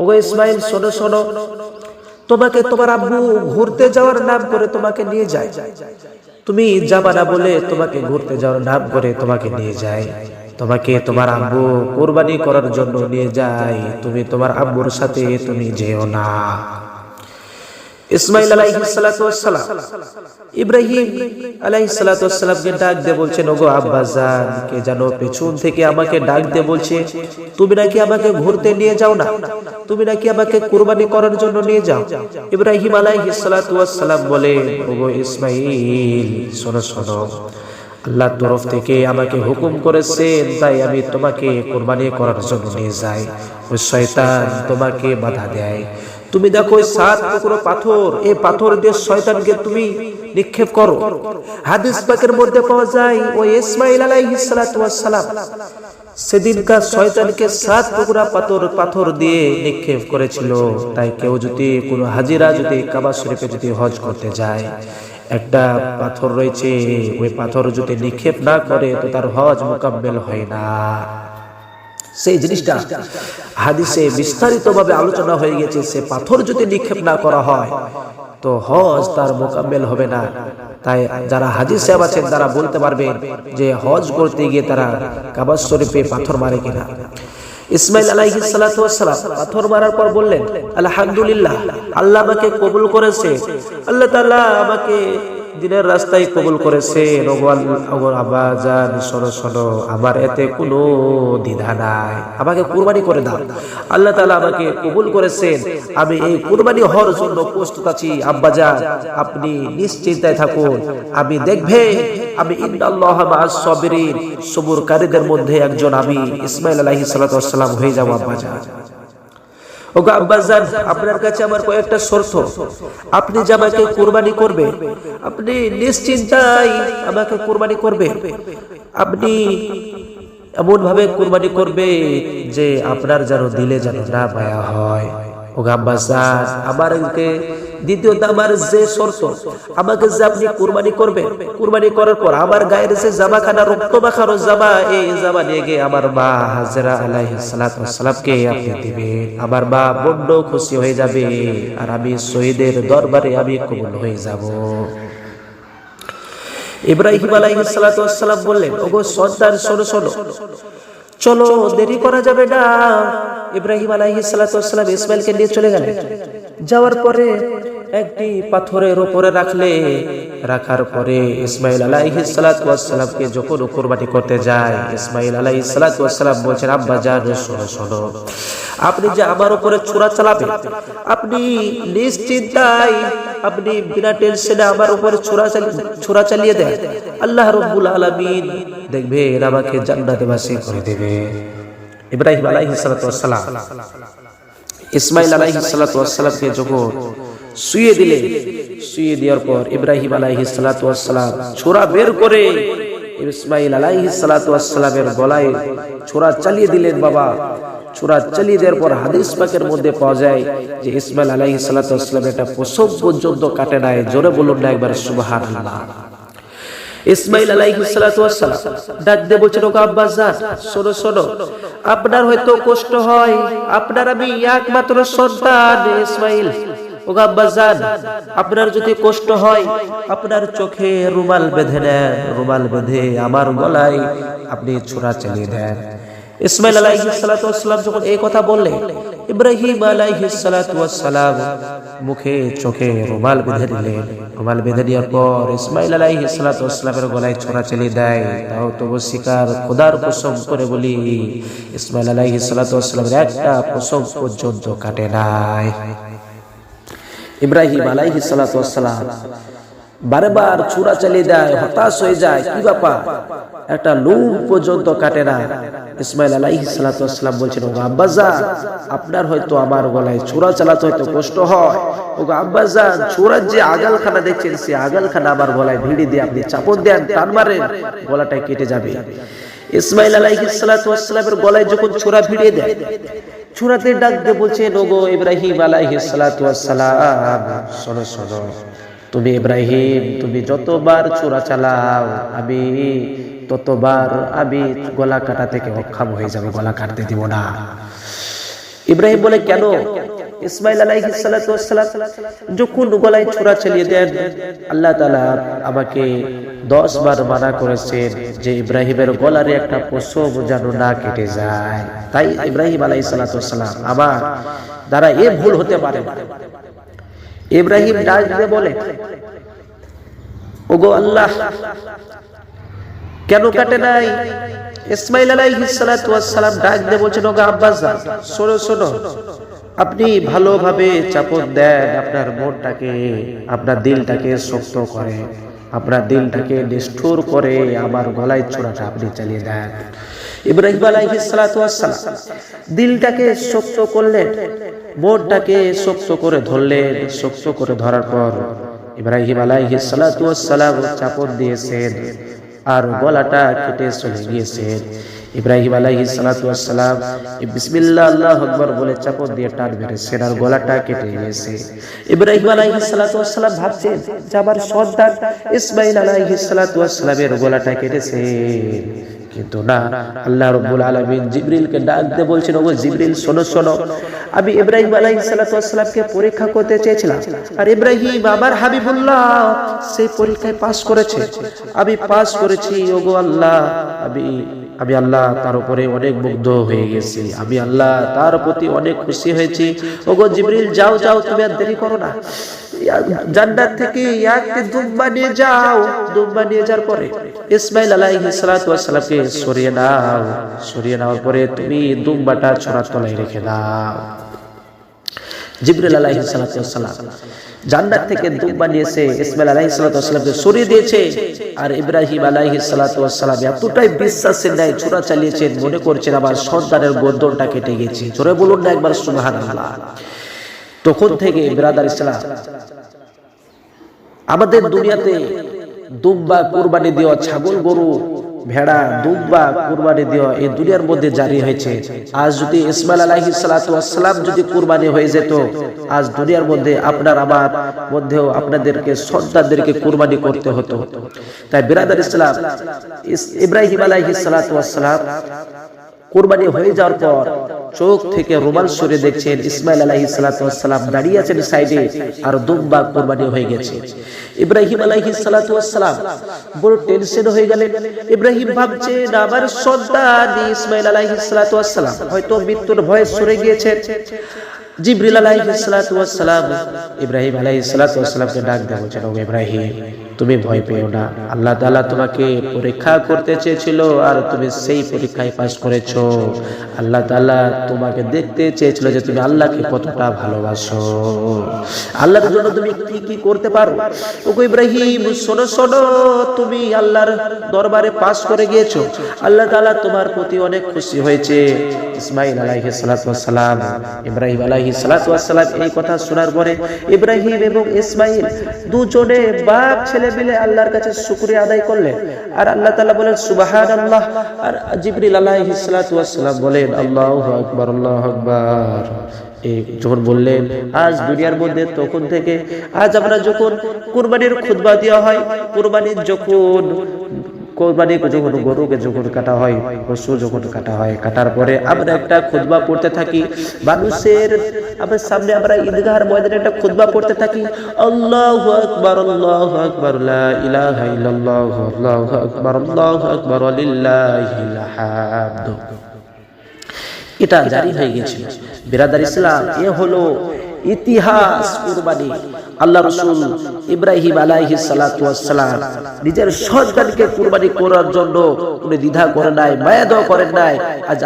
ওগো ইসমাইল শোনো শোনো, তোমাকে তোমার আব্বু ঘুরতে যাওয়ার নাম করে তোমাকে নিয়ে যায়। তুমি যাবা না বলে তোমাকে ঘুরতে যাওয়ার নাম করে তোমাকে নিয়ে যায়। তোমাকে তোমার আব্বু কুরবানি করার জন্য নিয়ে যায়, তুমি তোমার আব্বুর সাথে তুমি যেও না। ইসমাইল আলাইহিস সালাতু ওয়াস সালাম ইব্রাহিম আলাইহিস সালাতু ওয়াস সালামকে ডাক দিয়ে বলছেন, ওগো আব্বাজান, কে জানো পেছন থেকে আমাকে ডাক দিয়ে বলছে তুমি নাকি আমাকে ঘুরতে নিয়ে যাও না, তুমি নাকি আমাকে কুরবানি করার জন্য নিয়ে যাও। ইব্রাহিম আলাইহিস সালাতু ওয়াস সালাম বলে, ওগো ইসমাইল শোনো শোনো, আল্লাহর তরফ থেকে আমাকে হুকুম করেছেন, তাই আমি তোমাকে কুরবানি করার জন্য নিয়ে যাই। ওই শয়তান তোমাকে বাধা দেয়। তুমি দেখো 7 টুকরো পাথর, এই পাথর দিয়ে শয়তানকে তুমি নিক্ষেপ করো। হাদিস পাকের মধ্যে পাওয়া যায় ওই ইসমাইল আলাইহিস সালাতু ওয়াস সালাম সেদিনকার শয়তানকে 7 টুকরা পাথর দিয়ে নিক্ষেপ করেছিল। তাই কেউ যদি কোনো হাজিরা যদি কাবা শরীফে যদি হজ করতে যায়, একটা পাথর রয়েছে, ওই পাথর যদি নিক্ষেপ না করে তো তার হজ মুকাম্মেল হয় না। সেই জিনিসটা হাদিসে বিস্তারিতভাবে আলোচনা হয়ে গেছে। সে পাথর যদি নিক্ষেপ না করা হয় তো হজ তার মুকাম্মেল হবে না। তাই যারা হাজী সাহেব আছেন তারা বলতে পারবেন যে হজ করতে গিয়ে তারা কাবা শরীফে পাথর মারে কিনা। ইসমাইল আলাইহিস সালাতু ওয়াস সালাম পাথর মারার পর বললেন, আলহামদুলিল্লাহ, আল্লাহ আমাকে কবুল করেছে, আল্লাহ তাআলা আমাকে দিনের রাস্তায় কবুল করেছে। ওগো আব্বাজান শোনো শোনো, আমার এতে কোনো দ্বিধা নাই, আমাকে কুরবানি করে দাও। আল্লাহ তাআলা আমাকে কবুল করেছেন, আমি এই কুরবানি হওয়ার জন্য প্রস্তুত আছি। আব্বাজান আপনি নিশ্চিন্তায় থাকুন, আমি দেখবে আমি ইন্নাল্লাহা মা'আস সাবিরিন, সবুরকারীদের মধ্যে একজন আমি ইসমাইল আলাইহিস সালাতু ওয়াস সালাম হয়ে যাব। আব্বাজান, ওগো আব্বাজান, আপনার কাছে আমার কয়েকটা শর্ত। আপনি যে আমাকে কুরবানি করবে, আপনি নিশ্চিন্তায় আমাকে কুরবানি করবে, আপনি এমন ভাবে কুরবানি করবে যে আপনার যেন দিলে যেন না মায়া হয়। ওগো আব্বাজান, আমারকে দ্বিতীয়ত আমার যে শর্ত, আমাকে যে আপনি কুরবানি করবেন, কুরবানি করার পর আমার গায়ের যে জামাখানা রক্ত মাখানো জামা, এই জামা নিয়ে গিয়ে আমার মা হাজেরা আলাইহিস সালাতু ওয়াস সালামকে আপনি দিবেন। আমার মা বড্ড খুশি হয়ে যাবে আর আমি শহীদের দরবারে আমি কবুল হয়ে যাব। ইব্রাহিম আলাইহিস সালাতু ওয়াস সালাম বললেন, ওগো সন্তান শোনো শোনো, চলো দেরি করা যাবে না। ইব্রাহিম আলাইহিস সালাতু ওয়াস সালাম ইসমাইলকে নিয়ে চলে গেলেন। যাওয়ার পরে একটি পাথরের উপরে রাখার পরে ইসমাইল আলাইহিস সালাতু ওয়াস সালামকে যখন কুরবানি করতে যায়, ইসমাইল আলাইহিস সালাতু ওয়াস সালাম বলছেন, আব্বাজান শোনো শোনো, আপনি যে আমার উপরে ছোরা চালাবেন, আপনি নিশ্চিন্তায়, আপনি বিনা টেনশনে আমার উপরে ছোরা চালিয়ে দেন, আল্লাহ রাব্বুল আলামিন দেখবেন আমাকে জান্নাতে বাসী করে দেবে। ইব্রাহিম আলাইহিস সালাতু ওয়াস সালাম ইসমাইল আলাইহিস সালাতু ওয়াস সালামকে যখন শুইয়ে দিলেন, শুইয়ে দেওয়ার পর ইব্রাহিম আলাইহিস সালাতু ওয়াস সালাম ছোরা বের করে ইসমাইল আলাইহিস সালাতু ওয়াস সালামের গলায় ছোরা চালিয়ে দিলেন। বাবা, ছোরা চালিয়ে দেওয়ার পর হাদিস পাকের মধ্যে পাওয়া যায় যে ইসমাইল আলাইহিস সালাতু ওয়াস সালাম এটা প্রসব পর্যন্ত কাটে নাই। জোরে বলুন না একবার সুবহানাল্লাহ। ইসমাইল আলাইহিস সালাতু ওয়াস সালাম ডাক দিয়ে বলছেন, ওগো আব্বাজান শোনো শোনো, আপনার হয়তো কষ্ট হয়, আপনার আমি একমাত্র সন্তান ইসমাইল। ওগো আব্বাজান, আপনার যদি কষ্ট হয় আপনার চোখে রুমাল বেঁধে নেন, রুমাল বেঁধে আমার গলায় আপনি ছোরা চালিয়ে দেন। ইসমাইল আলাইহিস সালাতু ওয়াস সালাম যখন এই কথা বললেন, ইব্রাহিম আলাইহিস সালাতু ওয়াস সালাম মুখে চোখে রুমাল বেঁধে দিলেন। রুমাল বেঁধে দেওয়ার পর ইসমাইল আলাইহিস সালাতু ওয়াস সালামের গলায় ছোরা চালিয়ে দেয়। তাও তবু শিকার খোদার কসম করে বলি, ইসমাইল আলাইহিস সালাতু ওয়াস সালামের একটা প্রসব পর্যন্ত কাটে নাই। ইব্রাহিম আলাইহিস সালাতু ওয়াস সালাম বারবার ছোরা চালিয়ে দেয়, হতাশ হয়ে যায়, কি ব্যাপার, একটা লোম পর্যন্ত কাটে না। ইসমাইল আলাইহিস সালাতু ওয়াস সালাম বলছেন, ওগো আব্বাজান, আপনার হয়তো আমার গলায় ছোরা চালাতে হয়তো কষ্ট হয়, ওগো আব্বাজান ছোরার যে আগালখানা দেখছেন, সেই আগালখানা আমার গলায় ভিড়ে দিয়ে আপনি চাপড় দেন, টান মারেন, গলাটা কেটে যাবে। ইসমাইল আলাইহিস সালাতু ওয়াস সালামের গলায় যখন ছোরা ভিড়িয়ে দেয়, ছোরাতে ডাক দিয়ে বলছেন, ওগো ইব্রাহিম আলাইহিস সালাতু ওয়াস সালাম শোনো শোনো, তুমি ইব্রাহিম, তুমি যতবার ছোরা চালাও আমি ততবার আমি গলা কাটা থেকে অক্ষম হয়ে যাবো, গলা কাটতে দিব না। ইব্রাহিম বলে, কেন? ইসমাইল আলাইহিস সালাতু ওয়াস সালাম যখন গলায় ছুরা চালিয়ে দেন, আল্লাহ তাআলা আমাকে 10 বার মানা করেছেন যে ইব্রাহিমের গলার একটা পশম যেন না কেটে যায়। তাই ইব্রাহিম আলাইহিস সালাতু ওয়াস সালাম আমার দ্বারা এ ভুল হতে পারে না। ইব্রাহিম ডাক দিয়ে বলে, ওগো আল্লাহ, কেন কাটে নাই? ইসমাইল আলাইহিস সালাতু ওয়াস সালাম ডাক দিয়ে বলছেন, ওগো আব্বাজান, শোনো শোনো, আপনি ভালোভাবে চাপন দেন আপনার মনটাকে, আপনার দিলটাকে শক্ত করে, আপনার দিলটাকে নিষ্ঠুর করে আমার গলায় ছোড়াটা আপনি চালিয়ে দেন। ইব্রাহিম আলাইহিস সালাতু ওয়াস সালাম দিলটাকে শক্ত করলেন, মনটাকে শক্ত করে ধরলেন। শক্ত করে ধরার পর ইব্রাহিম আলাইহিস সালাতু ওয়াস সালাম চাপন দিয়েছেন আর গলাটা কেটে চলে গিয়েছেন। ইব্রাহিম আলাইহিস সালাতু ওয়াস সালাম বিসমিল্লাহ আল্লাহু আকবার বলে চাপন দিয়ে টান মেরেছেন আর গলাটা কেটে গিয়েছে। ইব্রাহিম আলাইহিস সালাতু ওয়াস সালাম ভাবছেন যে আমার সন্তান ইসমাইল আলাইহিস সালাতু ওয়াস সালামের গলাটা কেটেছে, কিন্তু না, আল্লাহ রাব্বুল আলামিন জিবরিলকে ডাক দিয়ে বলছেন, ওগো জিবরিল, শোনো শোনো, আমি ইব্রাহিম আলাইহিস সালাতু ওয়াস সালামকে পরীক্ষা করতে চেয়েছিলাম, আর ইব্রাহিম আমার হাবিবুল্লাহ সেই পরীক্ষায় পাস করেছে, আমি পাস করেছি। ওগো আল্লাহ, আমি আল্লাহ তার উপরে অনেক মুগ্ধ হয়ে গেছি, আমি আল্লাহ তার প্রতি অনেক খুশি হয়েছি। ওগো জিবরিল, যাও যাও, তুমি আর দেরি করো না, জান্নাত থেকে একটি দুম্বা নিয়ে যাও। দুম্বা নিয়ে যাওয়ার পরে ইসমাইল আলাইহিস সালাতু ওয়াস সালামকে সরিয়ে নাও, সরিয়ে নেওয়ার পরে তুমি দুম্বাটা ছড়ার তলায় রেখে দাও। জিবরিল আলাইহিস সালাতু ওয়াস সালাম জান্নাত থেকে দুম্বা নিয়েছে, ইসমাইল আলাইহিস সালাতু ওয়াস সালামকে সরিয়ে দিয়েছে। আর ইব্রাহিম আলাইহিস সালাতু ওয়াস সালাম এতটাই বিশ্বাসের ন্যায় ছুরা চালিয়েছেন, মনে করছেন আমার সন্তানের গর্দনটা কেটে গেছে। জোরে বলুন না একবার সুবহানাল্লাহ। তখন থেকে বিরাদার ইসলাম, আমাদের দুনিয়াতে দুম্বা কুরবানি দেওয়া, ছাগল গরু ভেড়া দুম্বা কুরবানি দেওয়া এই দুনিয়ার মধ্যে জারি হয়েছে। আজ যদি ইসমাইল আলাইহিস সালাতু ওয়াস সালাম যদি কুরবানি হয়ে যেত, আজ দুনিয়ার মধ্যে আপনার আমার মধ্যেও আপনাদেরকে সন্তানদেরকে কুরবানি করতে হতো। তাই বিরাদার ইসলাম, ইব্রাহিম আলাইহিস সালাতু ওয়াস সালাম কুরবানি হয়ে যাওয়ার পর চোখ থেকে রুমাল সরিয়ে দেখছেন ইসমাইল আলাইহিস সালাতু ওয়াস সালাম দাঁড়িয়ে আছেন সাইডে, আর দুম্বা কুরবানি হয়ে গেছে। ইব্রাহিম আলাইহিস সালাতু ওয়াস সালাম বড় টেনশন হয়ে গেলেন। ইব্রাহিম ভাবছেন আমার সন্তান ইসমাইল আলাইহিস সালাতু ওয়াস সালাম হয়তো মৃত্যুর ভয়ে সরে গিয়েছেন। জিবরিল আলাইহিস সালাতু ওয়াস সালাম ইব্রাহিম আলাইহিস সালাতু ওয়াস সালামকে ডাক দিয়ে বলেন, ও ইব্রাহিম, তুমি ভয় পেও না, আল্লাহ তাআলা তোমাকে পরীক্ষা করতে চেয়েছিল আর তুমি সেই পরীক্ষায় পাস করেছো। আল্লাহ তাআলা তোমাকে দেখতে চেয়েছিল যে তুমি আল্লাহকে কতটা ভালোবাসো, আল্লাহর জন্য তুমি কি কি করতে পারো। ওগো ইব্রাহিম, শোনো শোনো, তুমি আল্লাহর দরবারে পাস করে গিয়েছো, আল্লাহ তাআলা তোমার প্রতি অনেক খুশি হয়েছে। ইসমাইল আলাইহিস সালাতু ওয়াস সালাম ইব্রাহিম আলাইহিস সালাতু ওয়াস সালাম এই কথা শোনার পরে ইব্রাহিম এবং ইসমাইল দুজনে বাপ ছেলে মিলে আল্লাহর কাছে শুকরিয়া আদায় করলেন। আর আল্লাহ তাআলা বলেন সুবহানাল্লাহ, আর জিবরিল আলাইহিস সালাতু ওয়াস সালাম বলেন আল্লাহু আকবার, আল্লাহু আকবার। এই যখন বললেন আজ দুনিয়ার মধ্যে, তখন থেকে আজ আমরা যখন কুরবানির খুতবা দেওয়া হয়, কুরবানির যখন গরুকে যখন কাটা হয়, পশু যখন কাটা হয়, কাটার পরে আমরা একটা খুতবা পড়তে থাকি মানুষের আমার সামনে, আমরা ঈদগাহর ময়দানে একটা খুতবা পড়তে থাকি, আল্লাহু আকবার, আল্লাহু আকবার, লা ইলাহা ইল্লাল্লাহ, আল্লাহু আকবার, আল্লাহু আকবার, লিল্লাহিল হামদ। এটা জারি হয়ে গেছিল। বিরাদার ইসলাম, এ হলো ইতিহাস কুরবানি। আল্লাহ রাসূল ইব্রাহিম আলাইহিস সালাতু ওয়াস সালাম নিজের সন্তানকে কুরবানি করার জন্য উনি দ্বিধা করেন নাই, মায়া করেন নাই। আজ